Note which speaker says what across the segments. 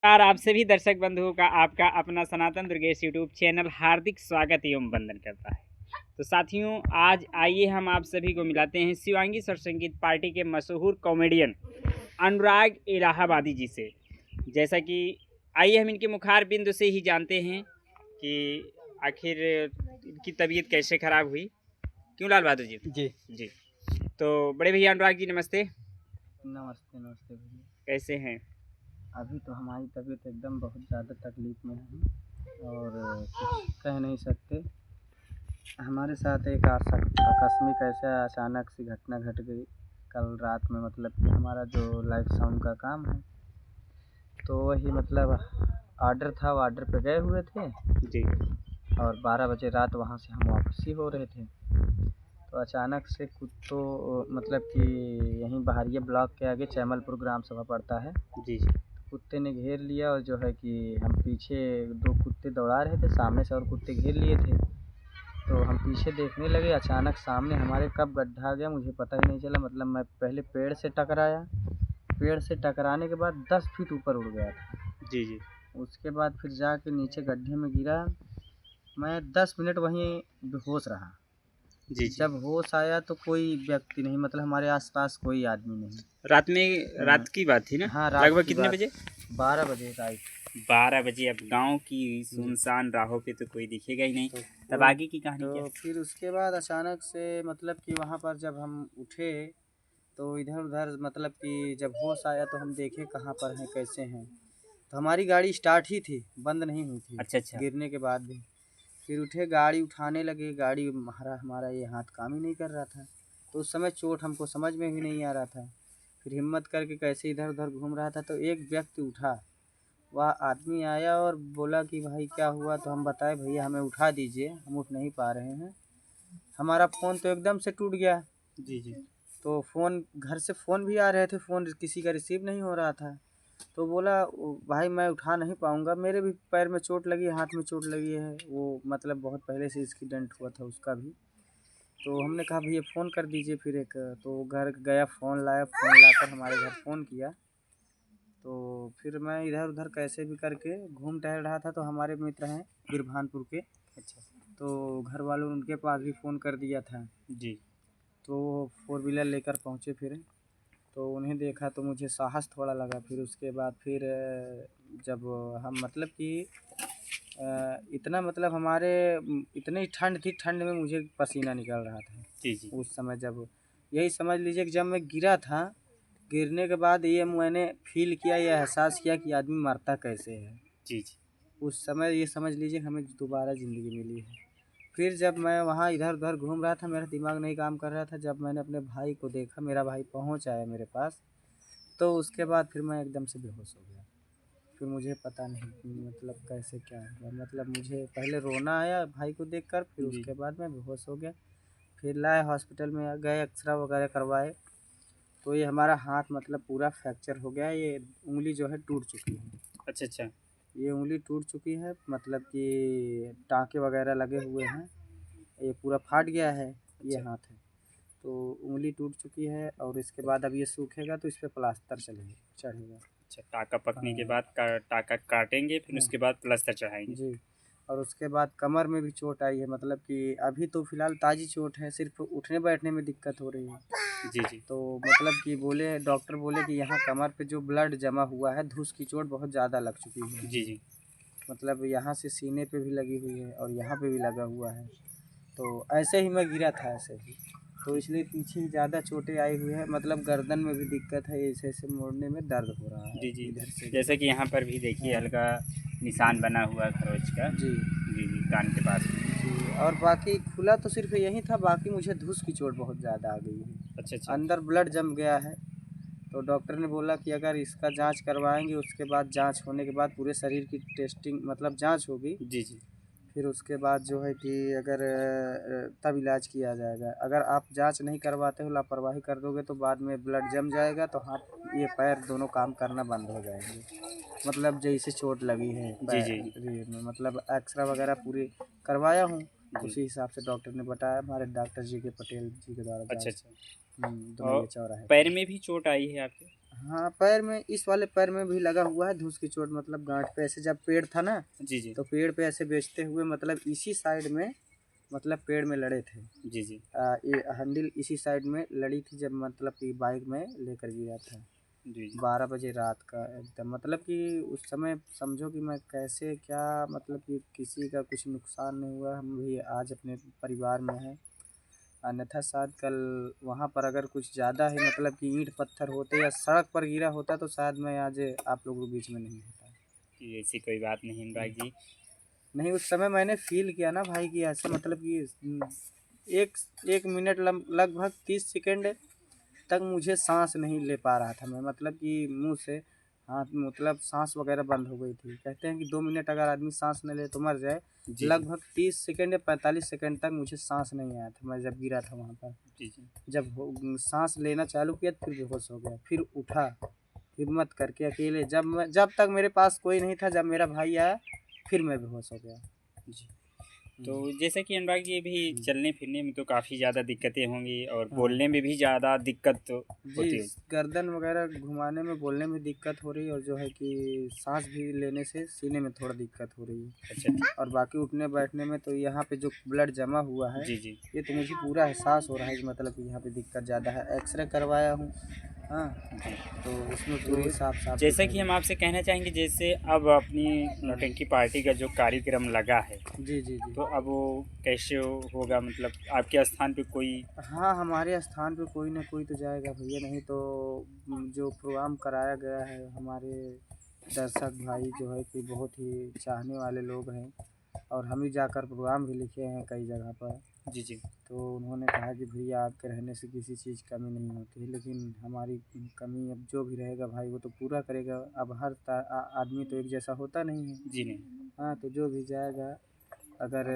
Speaker 1: नमस्कार आप सभी दर्शक बंधुओं का आपका अपना सनातन दुर्गेश यूट्यूब चैनल हार्दिक स्वागत एवं वंदन करता है। तो साथियों, आज आइए हम आप सभी को मिलाते हैं शिवांगी स्वर संगीत पार्टी के मशहूर कॉमेडियन अनुराग इलाहाबादी जी से। जैसा कि आइए हम इनके मुखार बिंदु से ही जानते हैं कि आखिर इनकी तबीयत कैसे खराब हुई। क्यों लाल बहादुर जी?
Speaker 2: जी
Speaker 1: जी। तो बड़े भैया अनुराग जी नमस्ते।
Speaker 2: नमस्ते नमस्ते भैया।
Speaker 1: कैसे हैं?
Speaker 2: अभी तो हमारी तबीयत एकदम बहुत ज़्यादा तकलीफ़ में है और कुछ कह नहीं सकते। हमारे साथ एक आकस्मिक ऐसा अचानक सी घटना घट गई कल रात में। मतलब कि हमारा जो लाइट साउंड का काम है तो वही मतलब ऑर्डर था, वो ऑर्डर पे गए हुए थे
Speaker 1: जी
Speaker 2: और 12 बजे रात वहाँ से हम वापसी हो रहे थे। तो अचानक से कुछ तो मतलब कि यहीं बहरिया ब्लॉक के आगे चैमलपुर ग्राम सभा पड़ता है।
Speaker 1: जी जी
Speaker 2: कुत्ते ने घेर लिया और जो है कि हम पीछे 2 कुत्ते दौड़ा रहे थे, सामने से और कुत्ते घेर लिए थे। तो हम पीछे देखने लगे, अचानक सामने हमारे कब गड्ढा आ गया मुझे पता ही नहीं चला। मतलब मैं पहले पेड़ से टकराया, पेड़ से टकराने के बाद 10 फीट ऊपर उड़ गया था।
Speaker 1: जी जी
Speaker 2: उसके बाद फिर जाके नीचे गड्ढे में गिरा। मैं 10 मिनट वहीं बेहोश रहा।
Speaker 1: जी जी।
Speaker 2: जब होश आया तो कोई व्यक्ति नहीं, मतलब हमारे आसपास कोई आदमी नहीं।
Speaker 1: रात में, रात की बात थी ना?
Speaker 2: हाँ, रात
Speaker 1: लगभग
Speaker 2: की
Speaker 1: कितने
Speaker 2: बात,
Speaker 1: बजे?
Speaker 2: 12 बजे रात।
Speaker 1: 12 बजे। अब गांव की सुनसान राहों पे तो कोई दिखेगा ही नहीं। तब आगे की कहानी क्या?
Speaker 2: तो फिर उसके बाद अचानक से मतलब कि वहाँ पर जब हम उठे तो इधर उधर मतलब कि जब होश आया तो हम देखे कहाँ पर हैं, कैसे हैं। तो हमारी गाड़ी स्टार्ट ही थी, बंद नहीं हुई थी
Speaker 1: अच्छा अच्छा।
Speaker 2: गिरने के बाद भी। फिर उठे, गाड़ी उठाने लगे, गाड़ी हमारा ये हाथ काम ही नहीं कर रहा था। तो उस समय चोट हमको समझ में भी नहीं आ रहा था। फिर हिम्मत करके कैसे इधर उधर घूम रहा था तो एक व्यक्ति उठा। वह आदमी आया और बोला कि भाई क्या हुआ? तो हम बताए भैया हमें उठा दीजिए, हम उठ नहीं पा रहे हैं। हमारा फ़ोन तो एकदम से टूट गया।
Speaker 1: जी जी
Speaker 2: तो फ़ोन, घर से फ़ोन भी आ रहे थे, फ़ोन किसी का रिसीव नहीं हो रहा था। तो बोला भाई मैं उठा नहीं पाऊँगा, मेरे भी पैर में चोट लगी है, हाथ में चोट लगी है। वो मतलब बहुत पहले से एक्सीडेंट हुआ था उसका भी। तो हमने कहा भैया फ़ोन कर दीजिए फिर एक। तो घर गया, फ़ोन लाया, फ़ोन लाकर हमारे घर फ़ोन किया। तो फिर मैं इधर उधर कैसे भी करके घूम टहल रहा था तो हमारे मित्र हैं बिरभानपुर के।
Speaker 1: अच्छा।
Speaker 2: तो घर वालों ने उनके पास भी फ़ोन कर दिया था।
Speaker 1: जी
Speaker 2: तो वो 4 व्हीलर लेकर पहुँचे फिर। तो उन्हें देखा तो मुझे साहस थोड़ा लगा। फिर उसके बाद फिर जब हम मतलब कि इतना मतलब हमारे इतनी ठंड थी, ठंड में मुझे पसीना निकल रहा था
Speaker 1: जी जी
Speaker 2: उस समय। जब यही समझ लीजिए कि जब मैं गिरा था, गिरने के बाद ये मैंने फ़ील किया, ये एहसास किया कि आदमी मरता कैसे है।
Speaker 1: जी जी
Speaker 2: उस समय ये समझ लीजिए हमें दोबारा ज़िंदगी मिली है। फिर जब मैं वहाँ इधर उधर घूम रहा था, मेरा दिमाग नहीं काम कर रहा था। जब मैंने अपने भाई को देखा, मेरा भाई पहुँच आया मेरे पास, तो उसके बाद फिर मैं एकदम से बेहोश हो गया। फिर मुझे पता नहीं कि मतलब कैसे क्या हुआ। मतलब मुझे पहले रोना आया भाई को देखकर, फिर
Speaker 1: जी।
Speaker 2: उसके बाद मैं बेहोश हो गया। फिर लाए हॉस्पिटल में गए, एक्सरा वगैरह करवाए। तो ये हमारा हाथ मतलब पूरा फ्रैक्चर हो गया, ये उंगली जो है टूट चुकी है।
Speaker 1: अच्छा अच्छा।
Speaker 2: ये उंगली टूट चुकी है, मतलब कि टाँके वगैरह लगे हुए हैं, ये पूरा फाट गया है ये
Speaker 1: अच्छा
Speaker 2: हाथ है। तो उंगली टूट चुकी है और इसके बाद अब ये सूखेगा तो इस पे प्लास्टर चढ़ेगा।
Speaker 1: अच्छा। टाका पकने के
Speaker 2: हाँ
Speaker 1: बाद टाका काटेंगे, फिर
Speaker 2: हाँ
Speaker 1: उसके बाद प्लास्टर चढ़ाएंगे।
Speaker 2: जी। और उसके बाद कमर में भी चोट आई है, मतलब कि अभी तो फ़िलहाल ताज़ी चोट है, सिर्फ उठने बैठने में दिक्कत हो रही है।
Speaker 1: जी जी
Speaker 2: तो मतलब कि बोले, डॉक्टर बोले कि यहाँ कमर पे जो ब्लड जमा हुआ है, धूस की चोट बहुत ज़्यादा लग चुकी है।
Speaker 1: जी जी
Speaker 2: मतलब यहाँ से सीने पे भी लगी हुई है और यहाँ पे भी लगा हुआ है। तो ऐसे ही मैं गिरा था ऐसे ही, तो इसलिए पीछे ही ज़्यादा चोटें आई हुई है। मतलब गर्दन में भी दिक्कत है, ऐसे ऐसे मोड़ने में दर्द हो रहा है
Speaker 1: जी जी।
Speaker 2: इधर से भी।
Speaker 1: जैसे कि यहाँ पर भी देखिए
Speaker 2: हाँ
Speaker 1: हल्का निशान बना हुआ है खरोच का।
Speaker 2: जी
Speaker 1: जी जी, कान के पास में।
Speaker 2: जी। और बाकी खुला तो सिर्फ यही था, बाकी मुझे धूस की चोट बहुत ज़्यादा आ गई है,
Speaker 1: अच्छा अच्छा।
Speaker 2: अंदर ब्लड जम गया है। तो डॉक्टर ने बोला कि अगर इसका जांच करवाएंगे, उसके बाद जांच होने के बाद पूरे शरीर की टेस्टिंग मतलब जांच होगी।
Speaker 1: जी जी
Speaker 2: फिर उसके बाद जो है कि अगर तब इलाज किया जाएगा। अगर आप जांच नहीं करवाते हो, लापरवाही कर दोगे तो बाद में ब्लड जम जाएगा तो हाथ ये पैर दोनों काम करना बंद हो जाएंगे। मतलब जैसे चोट लगी है
Speaker 1: जी जी
Speaker 2: रीढ़ में, मतलब एक्सरा वगैरह पूरी करवाया हूँ।
Speaker 1: जी।
Speaker 2: उसी हिसाब से डॉक्टर ने बताया, हमारे डॉक्टर जी के, पटेल जी के द्वारा
Speaker 1: अच्छा
Speaker 2: जांच।
Speaker 1: अच्छा। और
Speaker 2: दुमैया चौराहे
Speaker 1: पैर
Speaker 2: पर।
Speaker 1: में भी चोट आई है आपके?
Speaker 2: हाँ, पैर में, इस वाले पैर में भी लगा हुआ है धूस की चोट, मतलब गांठ पे ऐसे जब पेड़ था ना,
Speaker 1: जी जी
Speaker 2: तो पेड़ पे ऐसे बेचते हुए मतलब इसी साइड में, मतलब पेड़ में लड़े थे।
Speaker 1: जी जी
Speaker 2: ये हैंडल इसी साइड में लड़ी थी जब मतलब कि बाइक में लेकर गिरा था।
Speaker 1: जी जी
Speaker 2: 12 बजे रात का एकदम, मतलब कि उस समय समझो कि मैं कैसे क्या, मतलब कि किसी का कुछ नुकसान नहीं हुआ, हम भी आज अपने परिवार में हैं। अन्यथा शायद कल वहाँ पर अगर कुछ ज़्यादा ही मतलब कि ईंट पत्थर होते या सड़क पर गिरा होता तो शायद मैं आज आप लोगों के बीच में नहीं होता।
Speaker 1: जी, ऐसी कोई बात नहीं अनुराग जी।
Speaker 2: नहीं, उस समय मैंने फील किया ना भाई कि ऐसा मतलब कि एक एक मिनट लगभग 30 सेकंड तक मुझे सांस नहीं ले पा रहा था मैं, मतलब कि मुंह से हाथ, मतलब सांस वगैरह बंद हो गई थी। कहते हैं कि 2 मिनट अगर आदमी सांस न ले तो मर जाए।
Speaker 1: जी जी
Speaker 2: लगभग 30 सेकंड या 45 सेकंड तक मुझे सांस नहीं आया था मैं जब गिरा था वहाँ पर।
Speaker 1: जी जी
Speaker 2: जब सांस लेना चालू किया फिर बेहोश हो गया, फिर उठा हिम्मत करके अकेले, जब तक मेरे पास कोई नहीं था, जब मेरा भाई आया फिर मैं बेहोश हो गया।
Speaker 1: जी। तो जैसे कि अनुराग जी भी चलने फिरने में तो काफ़ी ज़्यादा दिक्कतें होंगी और
Speaker 2: हाँ
Speaker 1: बोलने में भी ज़्यादा दिक्कत तो
Speaker 2: जी,
Speaker 1: होती होगी।
Speaker 2: गर्दन वगैरह घुमाने में, बोलने में दिक्कत हो रही है, और जो है कि सांस भी लेने से सीने में थोड़ा दिक्कत हो रही है।
Speaker 1: अच्छा
Speaker 2: और बाकी उठने बैठने में तो यहाँ पे जो ब्लड जमा हुआ है,
Speaker 1: जी जी
Speaker 2: ये तो मुझे पूरा एहसास हो रहा है कि मतलब कि यहाँ पे दिक्कत ज़्यादा है। एक्सरे करवाया हूँ, हाँ,
Speaker 1: जी।
Speaker 2: तो उसमें पूरी
Speaker 1: तो
Speaker 2: साफ साफ
Speaker 1: जैसा
Speaker 2: दिखाई
Speaker 1: कि
Speaker 2: दे
Speaker 1: हम
Speaker 2: रही
Speaker 1: आपसे कहना चाहेंगे जैसे अब अपनी नौटंकी पार्टी का जो कार्यक्रम लगा है
Speaker 2: है। जी जी जी।
Speaker 1: तो अब वो कैसे होगा, मतलब आपके स्थान पे कोई।
Speaker 2: हाँ, हमारे स्थान पे कोई ना कोई तो जाएगा भैया, नहीं तो जो प्रोग्राम कराया गया है, हमारे दर्शक भाई जो है कि बहुत ही चाहने वाले लोग हैं, और हम ही जाकर प्रोग्राम भी लिखे हैं कई जगह पर।
Speaker 1: जी जी
Speaker 2: तो उन्होंने कहा कि भैया आपके रहने से किसी चीज़ की कमी नहीं होती है, लेकिन हमारी कमी अब जो भी रहेगा भाई वो तो पूरा करेगा। अब हर आदमी तो एक जैसा होता नहीं है।
Speaker 1: जी नहीं।
Speaker 2: हाँ, तो जो भी जाएगा, अगर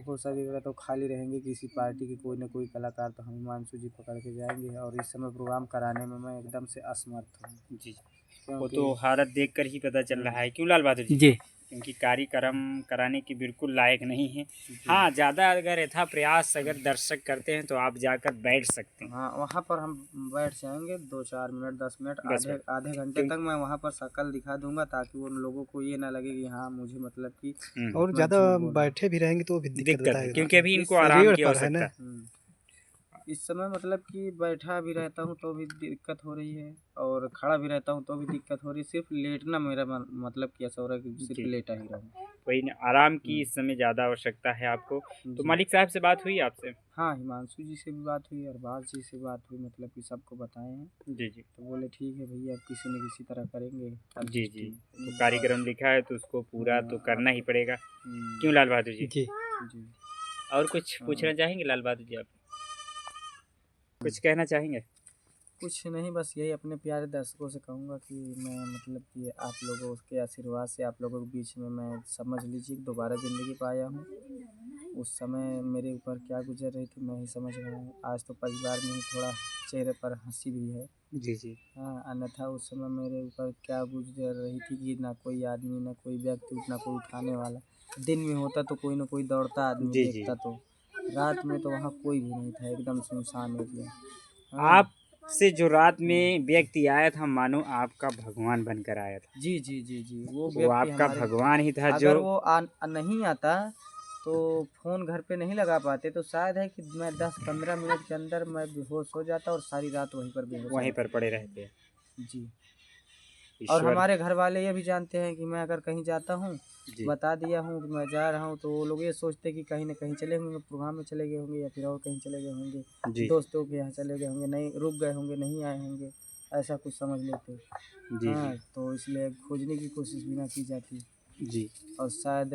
Speaker 2: हो सकेगा तो खाली रहेंगे किसी पार्टी के कोई ना कोई कलाकार, तो हम हिमांशु जी पकड़ के जाएंगे, और इस समय प्रोग्राम कराने में मैं एकदम से असमर्थ हूँ,
Speaker 1: जी जी वो
Speaker 2: क्योंकि
Speaker 1: तो हालत देखकर ही पता चल रहा है, क्यों लाल बहादुर जी?
Speaker 2: जी
Speaker 1: क्योंकि कार्यक्रम कराने के बिल्कुल लायक नहीं है।
Speaker 2: जी
Speaker 1: हाँ, ज़्यादा अगर यथा प्रयास अगर दर्शक करते हैं तो आप जाकर बैठ सकते हैं।
Speaker 2: हाँ, वहाँ पर हम बैठ जाएंगे 2-4 मिनट, 10 मिनट,
Speaker 1: 10
Speaker 2: आधे
Speaker 1: मिनट
Speaker 2: आधे घंटे
Speaker 1: क्यों?
Speaker 2: तक मैं वहाँ पर शक्ल दिखा दूंगा, ताकि उन लोगों को ये ना लगे कि हाँ मुझे मतलब कि
Speaker 3: और
Speaker 2: मैं
Speaker 3: ज़्यादा
Speaker 2: झूठ बोल रहा हूँ।
Speaker 3: बैठे भी रहेंगे तो भी दिक्कत
Speaker 1: दिक्कत
Speaker 3: होता
Speaker 1: है
Speaker 3: है।
Speaker 1: क्योंकि अभी
Speaker 2: इस
Speaker 1: इनको आराम
Speaker 3: रीढ़
Speaker 1: की
Speaker 3: पर है
Speaker 1: आवश्यकता
Speaker 3: ना।
Speaker 1: है।
Speaker 2: इस समय मतलब कि बैठा भी रहता हूँ तो भी दिक्कत हो रही है, और खड़ा भी रहता हूँ तो भी दिक्कत हो रही है। सिर्फ लेटना मेरा मतलब कि ऐसा हो रहा है कि सिर्फ
Speaker 1: जी
Speaker 2: लेटा ही रहूँ।
Speaker 1: वही ना, आराम की इस समय ज़्यादा आवश्यकता है आपको। तो
Speaker 2: जी
Speaker 1: मालिक साहब से बात हुई आपसे?
Speaker 2: हाँ, हिमांशु जी से भी बात हुई, अरबाज जी से बात हुई, मतलब कि सबको बताए हैं।
Speaker 1: जी जी
Speaker 2: तो बोले ठीक है भैया, अब किसी न किसी तरह करेंगे
Speaker 1: जी जी
Speaker 2: एडजस्टिंग।
Speaker 1: तो
Speaker 2: और
Speaker 1: कार्यक्रम लिखा है तो उसको पूरा तो करना ही पड़ेगा। क्यों लाल बहादुर जी?
Speaker 3: जी
Speaker 2: जी
Speaker 1: और कुछ
Speaker 2: हाँ।
Speaker 1: पूछना चाहेंगे लाल बहादुर जी? आप कुछ कहना चाहेंगे?
Speaker 2: कुछ नहीं, बस यही अपने प्यारे दर्शकों से कहूँगा कि मैं मतलब कि आप लोगों के आशीर्वाद से, आप लोगों के बीच में मैं, समझ लीजिए, दोबारा ज़िंदगी पाया हूँ। उस समय मेरे ऊपर क्या गुजर रही थी मैं ही समझ रहा हूँ। आज तो परिवार में ही थोड़ा चेहरे पर हंसी भी है।
Speaker 1: जी जी
Speaker 2: हाँ, अन्यथा उस समय मेरे ऊपर क्या गुजर रही थी कि ना कोई आदमी, ना कोई व्यक्ति, ना कोई उठाने वाला। दिन में होता तो कोई ना कोई दौड़ता आदमी
Speaker 1: जी जी
Speaker 2: देखता, तो रात में तो वहाँ कोई भी नहीं था, एकदम सुनसान एरिया। हाँ
Speaker 1: आपसे जो रात में व्यक्ति आया था मानो आपका भगवान बनकर आया था।
Speaker 2: जी जी जी जी, वो
Speaker 1: वो
Speaker 2: व्यक्ति
Speaker 1: आपका
Speaker 2: हमारे,
Speaker 1: भगवान ही था जो।
Speaker 2: अगर वो नहीं आता तो फ़ोन घर पे नहीं लगा पाते, तो शायद है कि मैं 10-15 मिनट के अंदर मैं बेहोश हो जाता, और सारी रात वहीं पर बेहोश
Speaker 1: वहीं पर
Speaker 2: रहता।
Speaker 1: पड़े रहते हैं।
Speaker 2: जी। और
Speaker 1: ईश्वर।
Speaker 2: हमारे घर वाले ये भी जानते हैं कि मैं अगर कहीं जाता हूँ,
Speaker 1: जी
Speaker 2: बता दिया हूँ कि मैं जा रहा हूँ, तो वो लोग ये सोचते हैं कि कहीं न कहीं चले होंगे, प्रोग्राम में चले गए होंगे, या फिर और कहीं चले गए होंगे,
Speaker 1: जी
Speaker 2: दोस्तों के यहाँ चले गए होंगे, नहीं रुक गए होंगे, नहीं आए होंगे, ऐसा कुछ समझ लेते।
Speaker 1: जी जी
Speaker 2: हाँ, तो इसलिए खोजने की कोशिश भी ना की जाती,
Speaker 1: जी
Speaker 2: और शायद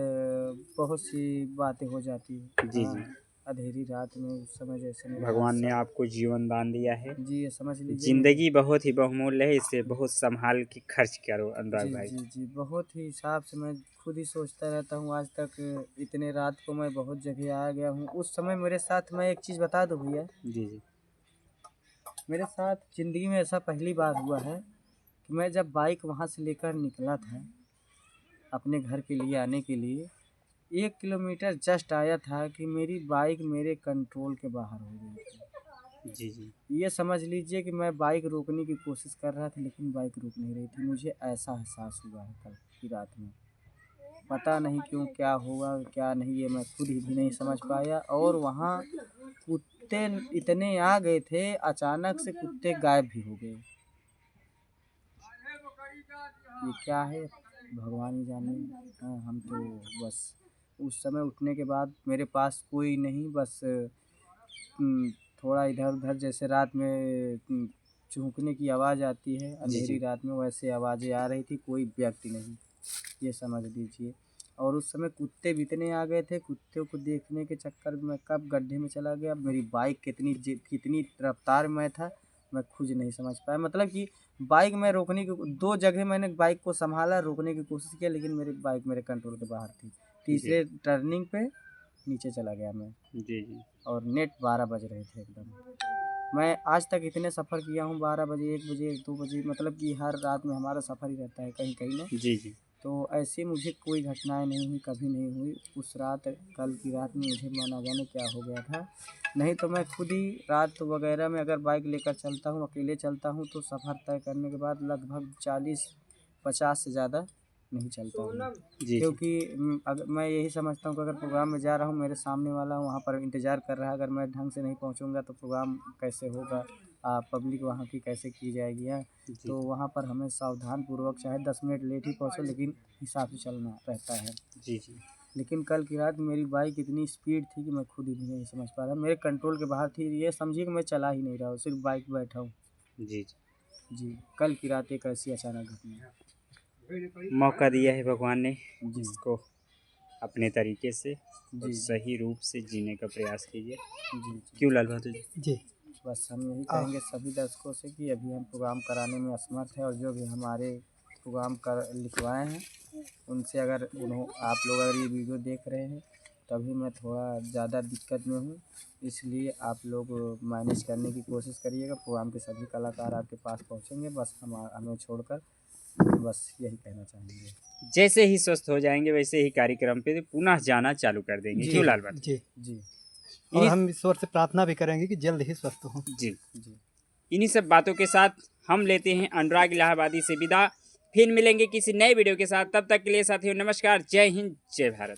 Speaker 2: बहुत सी बातें हो जाती।
Speaker 1: जी
Speaker 2: हाँ,
Speaker 1: जी
Speaker 2: अंधेरी रात में उस समय जैसे मेरे
Speaker 1: भगवान ने
Speaker 2: हादसा,
Speaker 1: आपको जीवन दान दिया है।
Speaker 2: जी ये समझ लीजिए मेरे,
Speaker 1: जिंदगी बहुत ही बहुमूल्य है, इसे बहुत संभाल के खर्च करो अनुराग
Speaker 2: जी
Speaker 1: भाई।
Speaker 2: जी जी, बहुत ही हिसाब से मैं खुद ही सोचता रहता हूँ। आज तक इतने रात को मैं बहुत जगह आ गया हूँ। उस समय मेरे साथ, मैं एक चीज़ बता दूँ भैया,
Speaker 1: जी जी
Speaker 2: मेरे साथ ज़िंदगी में ऐसा पहली बार हुआ है कि मैं जब बाइक वहाँ से लेकर निकला था अपने घर के लिए आने के लिए, 1 किलोमीटर जस्ट आया था कि मेरी बाइक मेरे कंट्रोल के बाहर हो गई थी।
Speaker 1: जी जी
Speaker 2: ये समझ लीजिए कि मैं बाइक रोकने की कोशिश कर रहा था लेकिन बाइक रुक नहीं रही थी। मुझे ऐसा एहसास हुआ है कल की रात में, पता नहीं क्यों, क्या हुआ क्या नहीं, ये मैं खुद ही भी नहीं समझ पाया। और वहाँ कुत्ते इतने आ गए थे, अचानक से कुत्ते गायब भी हो गए। ये क्या है भगवान ही जाने। हाँ, हम तो बस उस समय उठने के बाद मेरे पास कोई नहीं, बस थोड़ा इधर उधर जैसे रात में चूकने की आवाज़ आती है
Speaker 1: जी
Speaker 2: अंधेरी
Speaker 1: जी
Speaker 2: रात में, वैसे आवाज़ें आ रही थी, कोई व्यक्ति नहीं, ये समझ लीजिए। और उस समय कुत्ते भी इतने आ गए थे, कुत्तों को देखने के चक्कर में कब गड्ढे में चला गया, मेरी बाइक कितनी रफ्तार में था मैं खुद नहीं समझ पाया। मतलब कि बाइक में रोकने की 2 जगह मैंने बाइक को संभाला, रोकने की कोशिश किया, लेकिन मेरी बाइक मेरे कंट्रोल के बाहर थी।
Speaker 1: जी
Speaker 2: तीसरे टर्निंग पे नीचे चला गया मैं,
Speaker 1: जी जी
Speaker 2: और नेट 12 बज रहे थे एकदम। मैं आज तक इतने सफ़र किया हूँ, 12 बजे, 1 बजे, 2 बजे, मतलब कि हर रात में हमारा सफ़र ही रहता है कहीं कहीं ना।
Speaker 1: जी जी
Speaker 2: तो ऐसी मुझे कोई घटनाएं नहीं हुई, कभी नहीं हुई। उस रात, कल की रात में मुझे ना जाने क्या हो गया था। नहीं तो मैं खुद ही रात वगैरह में अगर बाइक लेकर चलता हूँ, अकेले चलता हूँ, तो सफ़र तय करने के बाद लगभग 40-50 से ज़्यादा नहीं चलता हूँ।
Speaker 1: जी जी
Speaker 2: क्योंकि अगर मैं यही समझता हूँ कि अगर प्रोग्राम में जा रहा हूँ, मेरे सामने वाला वहाँ पर इंतज़ार कर रहा है, अगर मैं ढंग से नहीं पहुँचूँगा तो प्रोग्राम कैसे होगा, पब्लिक वहाँ की कैसे की जाएगी।
Speaker 1: जी
Speaker 2: तो वहाँ पर हमें सावधानपूर्वक, चाहे 10 मिनट लेट ही पहुँचो, लेकिन हिसाब से चलना रहता है।
Speaker 1: जी जी
Speaker 2: लेकिन कल की रात मेरी बाइक इतनी स्पीड थी कि मैं खुद ही नहीं समझ पा रहा, मेरे कंट्रोल के बाहर थी। ये समझिए कि मैं चला ही नहीं रहा हूँ, सिर्फ बाइक बैठा हूँ।
Speaker 1: जी
Speaker 2: जी, कल की रात एक ऐसी अचानक घटना है।
Speaker 1: मौका दिया है भगवान ने,
Speaker 2: जी
Speaker 1: इसको अपने तरीके से और
Speaker 2: जी जी
Speaker 1: सही रूप से जीने का प्रयास कीजिए।
Speaker 2: जी जी।
Speaker 1: क्यों लाल बहादुर जी?
Speaker 3: जी।
Speaker 2: बस हम यही कहेंगे सभी दर्शकों से कि अभी हम प्रोग्राम कराने में असमर्थ हैं, और जो भी हमारे प्रोग्राम कर लिखवाए हैं उनसे, अगर आप लोग अगर ये वीडियो देख रहे हैं तभी मैं थोड़ा ज़्यादा दिक्कत में हूँ, इसलिए आप लोग मैनेज करने की कोशिश करिएगा। प्रोग्राम के सभी कलाकार आपके पास पहुँचेंगे, बस हमें छोड़कर, बस यही कहना चाहेंगे।
Speaker 1: जैसे ही स्वस्थ हो जाएंगे वैसे ही कार्यक्रम पे पुनः जाना चालू कर देंगे।
Speaker 2: जी
Speaker 1: क्यों लाल बहादुर?
Speaker 3: जी।
Speaker 2: जी
Speaker 3: और
Speaker 1: इन्हीं
Speaker 3: हम ईश्वर से प्रार्थना भी करेंगे कि जल्द ही स्वस्थ हों।
Speaker 1: जी
Speaker 2: जी।
Speaker 1: इन्हीं सब बातों के साथ हम लेते हैं अनुराग इलाहाबादी से विदा। फिर मिलेंगे किसी नए वीडियो के साथ, तब तक के लिए साथियों नमस्कार, जय हिंद, जय भारत।